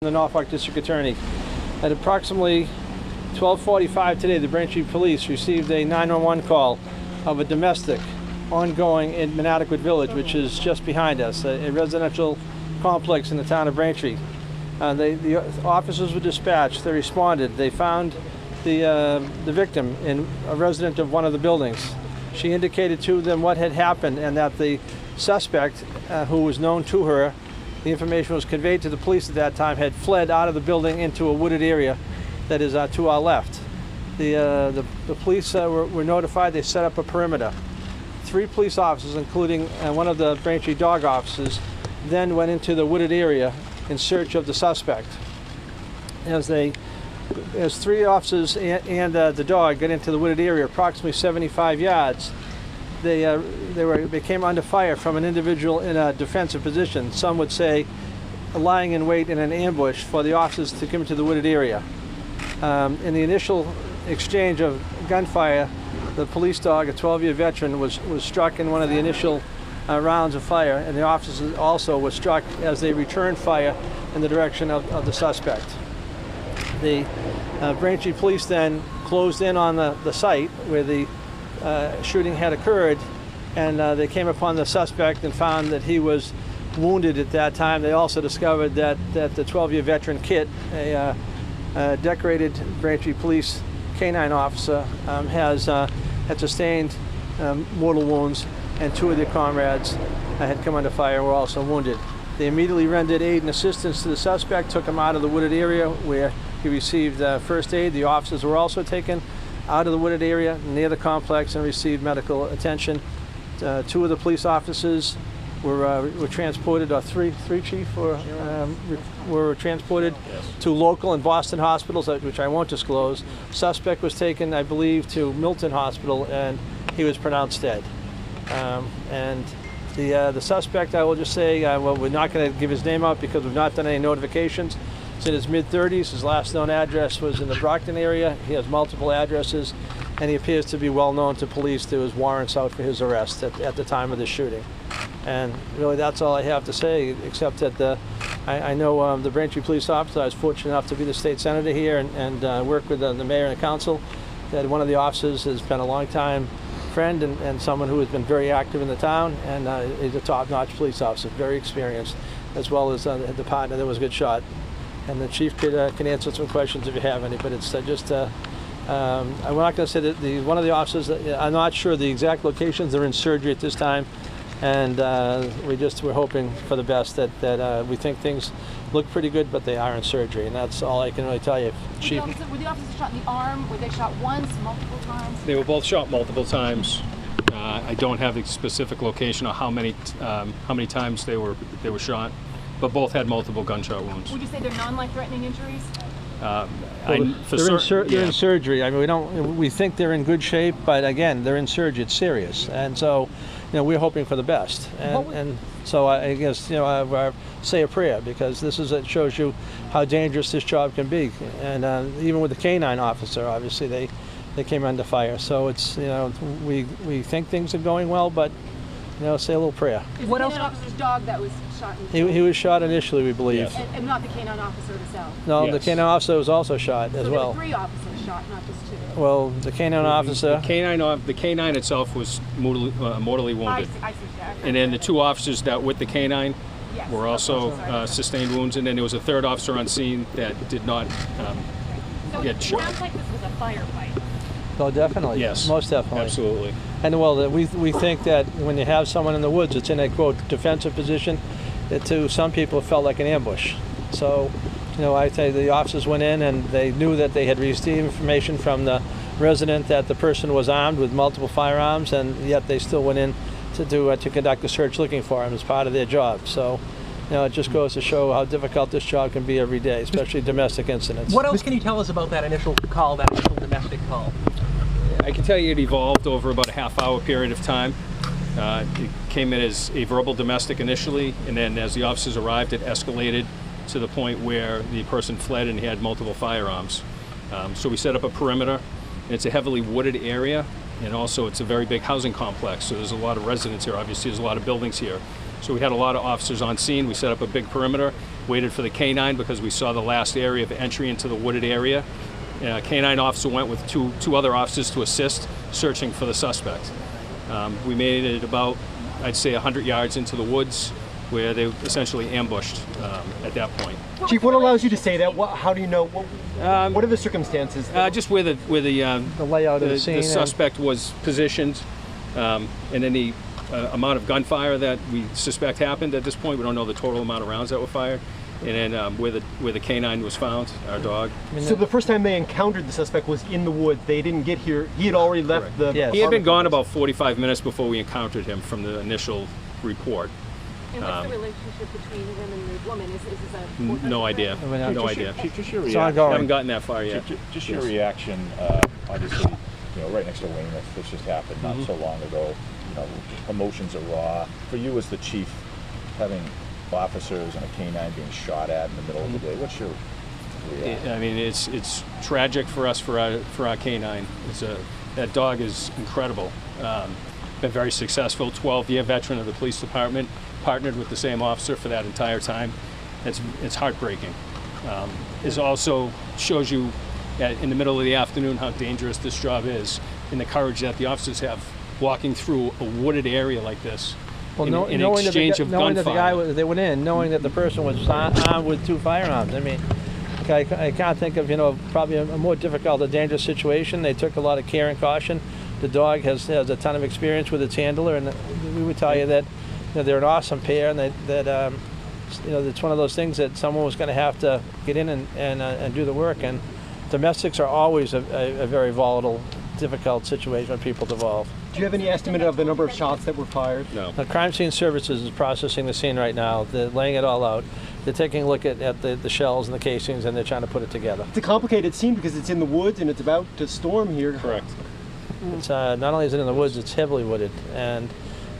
The Norfolk District Attorney. At approximately 12:45 today, the Braintree Police received a 911 call of a domestic ongoing in Inadequate Village, which is just behind us, a residential complex in the town of Braintree. The officers were dispatched. They responded. They found the victim in a resident of one of the buildings. She indicated to them what had happened and that the suspect, who was known to her, the information was conveyed to the police at that time, had fled out of the building into a wooded area that is to our left. The police were notified. They set up a perimeter. 3 police officers, including one of the Braintree dog officers, then went into the wooded area in search of the suspect. As 3 officers and the dog got into the wooded area, approximately 75 yards, they came under fire from an individual in a defensive position. Some would say lying in wait in an ambush for the officers to come into the wooded area. In the initial exchange of gunfire, the police dog, a 12-year veteran, was struck in one of the initial rounds of fire, and the officers also were struck as they returned fire in the direction of the suspect. The Braintree Police then closed in on the site where the shooting had occurred, and they came upon the suspect and found that he was wounded at that time. They also discovered that the 12-year veteran Kit, a decorated Braintree Police canine officer, had sustained mortal wounds, and 2 of their comrades had come under fire and were also wounded. They immediately rendered aid and assistance to the suspect, took him out of the wooded area where he received first aid. The officers were also taken out of the wooded area near the complex and received medical attention. 2 of the police officers were transported, or 3 chief, were transported to local and Boston hospitals, which I won't disclose. Suspect was taken, I believe, to Milton Hospital, and he was pronounced dead. And the suspect, I will just say, well, we're not going to give his name out because we've not done any notifications. He's in his mid-30s. His last known address was in the Brockton area. He has multiple addresses, and he appears to be well known to police. There was warrants out for his arrest at the time of the shooting. And really, that's all I have to say, except that I know the Braintree police officer. I was fortunate enough to be the state senator here and work with the mayor and the council. That one of the officers has been a long-time friend and someone who has been very active in the town, and is a top-notch police officer, very experienced, as well as the partner that was a good shot. And the chief can answer some questions if you have any, but it's just, I'm not going to say that one of the officers, I'm not sure the exact locations. They're in surgery at this time, and we're hoping for the best, that we think things look pretty good, but they are in surgery, and that's all I can really tell you. Chief? Were the officers shot in the arm? Were they shot once, multiple times? They were both shot multiple times. I don't have the specific location or how many times they were shot, but both had multiple gunshot wounds. Would you say they're non-life-threatening injuries? They're in surgery. I mean, we think they're in good shape, but again, they're in surgery. It's serious, and so, we're hoping for the best. And so I guess I say a prayer, because it shows you how dangerous this job can be. And even with the canine officer, obviously they came under fire. So it's we think things are going well, but say a little prayer. Is what the canine officer's dog that was shot? He was shot initially, we believe. Yes. And not the canine officer himself? No, yes. The canine officer was also shot as well. So there were 3 officers shot, not just 2. Well, the canine officer... The canine itself was mortally wounded. I see that. And then the 2 officers that with the canine were also sustained wounds, and then there was a 3rd officer on scene that did not get shot. So it sounds like this was a firefight. Oh, definitely. Yes. Most definitely. Absolutely. And well, we think that when you have someone in the woods, it's in a, quote, defensive position, that to some people it felt like an ambush. So, I say the officers went in and they knew that they had received information from the resident that the person was armed with multiple firearms, and yet they still went in to conduct a search looking for him as part of their job. So, it just goes to show how difficult this job can be every day, especially domestic incidents. What else can you tell us about that initial call, that initial domestic call? I can tell you it evolved over about a half-hour period of time. It came in as a verbal domestic initially, and then as the officers arrived, it escalated to the point where the person fled and he had multiple firearms. So we set up a perimeter, and it's a heavily wooded area, and also it's a very big housing complex, so there's a lot of residents here. Obviously, there's a lot of buildings here. So we had a lot of officers on scene. We set up a big perimeter, waited for the canine because we saw the last area of entry into the wooded area. A canine officer went with two other officers to assist searching for the suspect. We made it about, I'd say, 100 yards into the woods, where they essentially ambushed at that point. Chief, what allows you to say that? How do you know? What are the circumstances? Just where the layout of the scene. the suspect was positioned, and any amount of gunfire that we suspect happened at this point. We don't know the total amount of rounds that were fired. And then where the canine was found, our dog. So the first time they encountered the suspect was in the woods. They didn't get here. He had already left the. Yes. He had been gone about 45 minutes before we encountered him from the initial report. And what's the relationship between him and the woman? Is this a No idea. No idea. Just your It's reaction. ongoing. Haven't gotten that far yet. Just your reaction. Obviously, right next to Weymouth. This just happened not so long ago. Emotions are raw. For you as the chief, having officers and a canine being shot at in the middle of the day, what's your reaction? I mean, it's tragic for us for our canine. That dog is incredible. Been very successful. 12-year veteran of the police department. Partnered with the same officer for that entire time. It's heartbreaking. It also shows you in the middle of the afternoon how dangerous this job is, and the courage that the officers have walking through a wooded area like this. Well, in knowing exchange of knowing that the guy gunfire. they went in, knowing that the person was armed with 2 firearms. I mean, I can't think of probably a more difficult or dangerous situation. They took a lot of care and caution. The dog has a ton of experience with its handler, and we would tell you that they're an awesome pair, and that it's one of those things that someone was going to have to get in and do the work. And domestics are always a very volatile, difficult situation when people devolve. Do you have any estimate of the number of shots that were fired? No. The Crime Scene Services is processing the scene right now. They're laying it all out. They're taking a look at the shells and the casings, and they're trying to put it together. It's a complicated scene because it's in the woods and it's about to storm here. Correct. It's not only is it in the woods, it's heavily wooded, and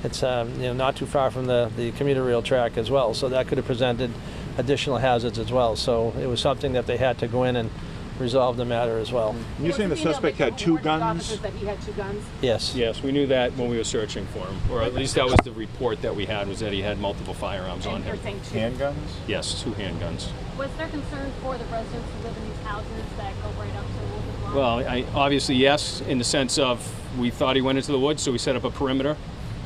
it's not too far from the commuter rail track as well. So that could have presented additional hazards as well. So it was something that they had to go in and resolve the matter as well. You're saying the suspect had 2 guns? That he had 2 guns? Yes. Yes, we knew that when we were searching for him, or at least that was the report that we had, was that he had multiple firearms on And you're him. saying 2. Handguns? Yes, 2 handguns. Was there concern for the residents who live in these houses that go right up to the Wolverine line? Well, obviously yes, in the sense of we thought he went into the woods, so we set up a perimeter.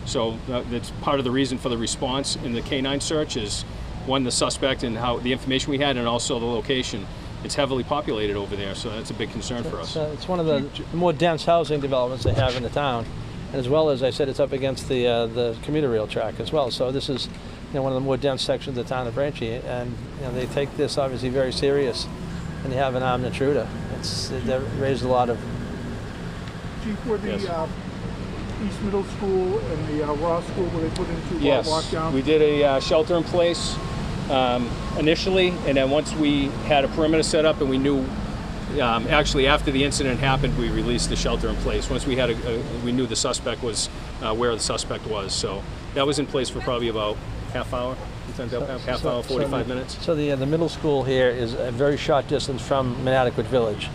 So that's part of the reason for the response in the canine search is, one, the suspect and how the information we had, and also the location. It's heavily populated over there, so that's a big concern for us. It's one of the more dense housing developments they have in the town, and as well as I said, it's up against the commuter rail track as well. So this is one of the more dense sections of the town of Braintree, and they take this obviously very serious, and they have an armed intruder. They've raised a lot of. Chief, were the Yes. East Middle School and the Ross School, were they put into Yes, lockdown? we did a shelter in place initially, and then once we had a perimeter set up and we knew, actually after the incident happened, we released the shelter in place. Once we had we knew the suspect was where the suspect was, so that was in place for probably about half hour. Half hour, 45 minutes. So the middle school here is a very short distance from Manadequat Village,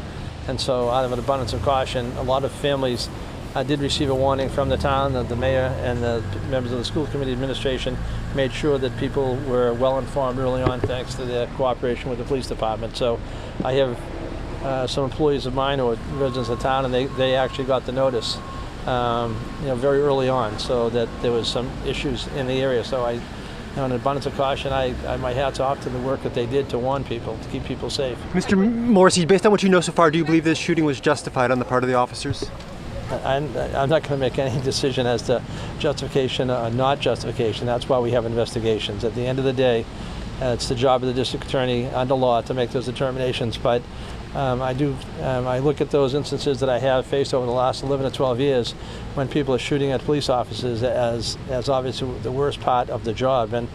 and so out of an abundance of caution, a lot of families did receive a warning from the town. The mayor and the members of the school committee administration made sure that people were well informed early on, thanks to their cooperation with the police department. So I have some employees of mine who are residents of town, and they actually got the notice very early on, so that there was some issues in the area. So in an abundance of caution, my hat's off to the work that they did to warn people, to keep people safe. Mr. Morrissey, based on what you know so far, do you believe this shooting was justified on the part of the officers? I'm not going to make any decision as to justification or not justification. That's why we have investigations. At the end of the day, it's the job of the district attorney under law to make those determinations. But I look at those instances that I have faced over the last 11 to 12 years when people are shooting at police officers as obviously the worst part of the job, and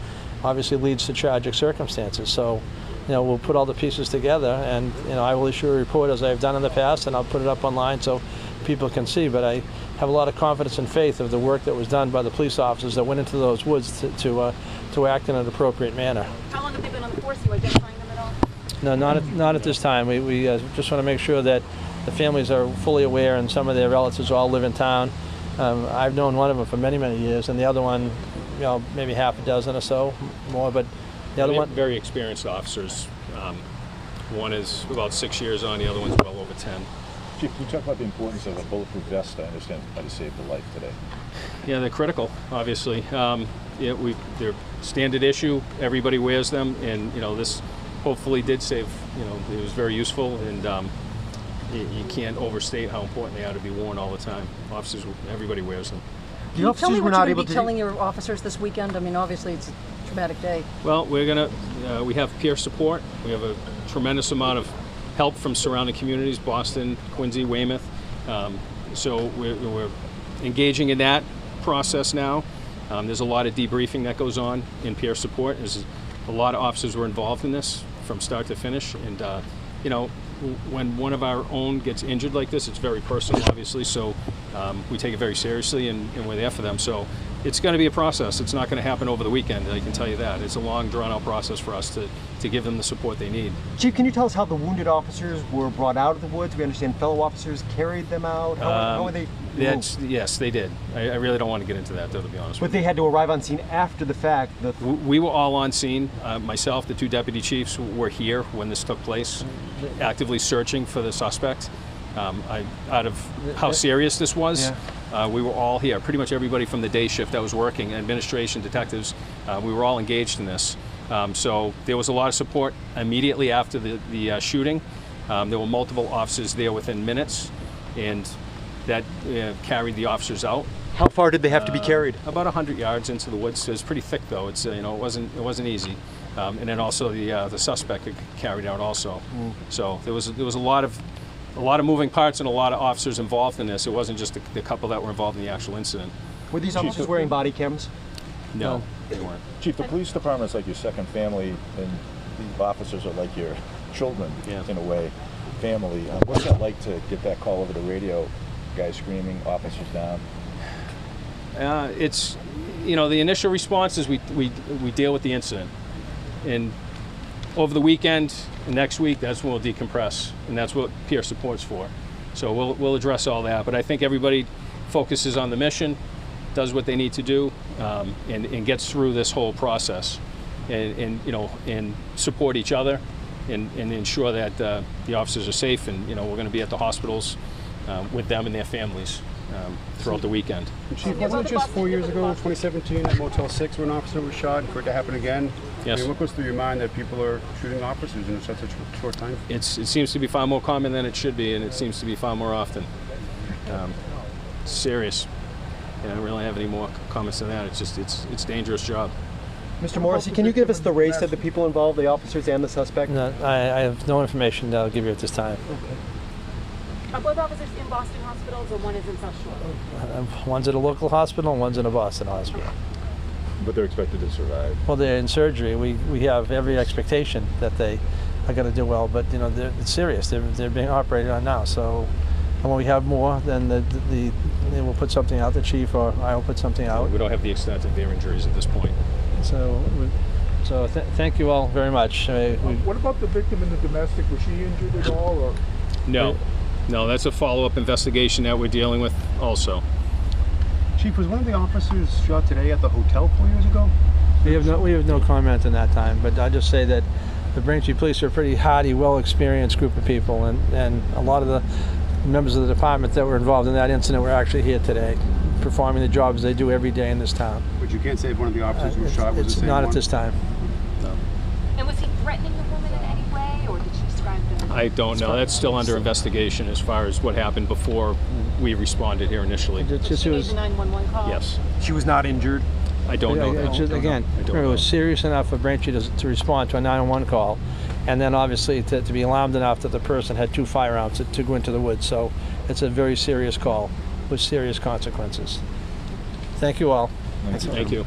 obviously leads to tragic circumstances. So, we'll put all the pieces together, and I will issue a report as I've done in the past, and I'll put it up online so people can see. But I have a lot of confidence and faith of the work that was done by the police officers that went into those woods to act in an appropriate manner. How long have they been on the force? Are you identifying them at all? No, not at this time. We just want to make sure that the families are fully aware, and some of their relatives all live in town. I've known one of them for many, many years, and the other one, maybe half a dozen or so more. But The other They're one? very experienced officers. One is about 6 years on, the other one's well over 10. Chief, can you talk about the importance of a bulletproof vest? I understand might have saved a life today. Yeah, they're critical, obviously. They're standard issue. Everybody wears them, and this hopefully did save. It was very useful, and you can't overstate how important they are to be worn all the time. Officers, everybody wears them. The Can you tell officers me were what not you're going able to be to. telling your officers this weekend? I mean, obviously it's a traumatic day. Well, we have peer support. We have a tremendous amount of help from surrounding communities, Boston, Quincy, Weymouth. So we're engaging in that process now. There's a lot of debriefing that goes on in peer support. There's a lot of officers were involved in this from start to finish. And, when one of our own gets injured like this, it's very personal, obviously. So we take it very seriously, and we're there for them. So it's going to be a process. It's not going to happen over the weekend, I can tell you that. It's a long, drawn-out process for us to give them the support they need. Chief, can you tell us how the wounded officers were brought out of the woods? We understand fellow officers carried them out. How were they moved? Yes, they did. I really don't want to get into that, though, to be honest But with you. they had to arrive on scene after the fact. We were all on scene. Myself, the two deputy chiefs were here when this took place, actively searching for the suspect. Out of how serious this was, we were all here. Pretty much everybody from the day shift that was working, administration, detectives, we were all engaged in this. So there was a lot of support immediately after the shooting. There were multiple officers there within minutes, and that carried the officers out. How far did they have to be carried? About 100 yards into the woods. So it's pretty thick, though. It's it wasn't easy. And then also the suspect got carried out also. So there was a lot of moving parts and a lot of officers involved in this. It wasn't just the couple that were involved in the actual incident. Were these officers wearing body cams? No, they weren't. Chief, the police department is like your second family, and the officers are like your children, Yeah. in a way, family. What's that like to get that call over the radio, guys screaming, officers down? It's the initial response is we deal with the incident, and over the weekend and next week, that's when we'll decompress, and that's what peer support's for. So we'll address all that, but I think everybody focuses on the mission, does what they need to do, and gets through this whole process, and support each other, and ensure that the officers are safe, and we're going to be at the hospitals with them and their families throughout the weekend. Chief, wasn't it just 4 years ago, 2017, at Motel 6, where an officer was shot, and for it to happen again? Yes. I mean, what goes through your mind that people are shooting officers in such a short time? It seems to be far more common than it should be, and it seems to be far more often. It's serious. I don't really have any more comments than that. It's a dangerous job. Mr. Morrissey, can you give us the race of the people involved, the officers and the suspect? No, I have no information that I'll give you at this time. Are both officers in Boston hospitals, or one is in South Shore? One's at a local hospital and one's in a Boston hospital. But they're expected to survive. Well, they're in surgery. We have every expectation that they are going to do well, but it's serious. They're being operated on now. So, and when we have more, then they will put something out. The chief or I will put something out. We don't have the extent of their injuries at this point. So thank you all very much. What about the victim in the domestic? Was she injured at all, or? No, that's a follow-up investigation that we're dealing with also. Chief, was one of the officers shot today at the hotel 4 years ago? We have no comment on that time, but I'll just say that the Braintree Police are a pretty hardy, well-experienced group of people, and a lot of the members of the department that were involved in that incident were actually here today, performing the jobs they do every day in this town. But you can't say if one of the officers who was shot was the It's same not one? at this time. And was he threatening the woman in any way, or did she describe them? I don't know. That's still under investigation as far as what happened before we responded here initially. She made the 911 call? Yes. She was not injured. I don't know. Again, I don't it know. was serious enough for Braintree to respond to a 911 call, and then obviously to be alarmed enough that the person had 2 firearms to go into the woods. So it's a very serious call with serious consequences. Thank you all. Thank you.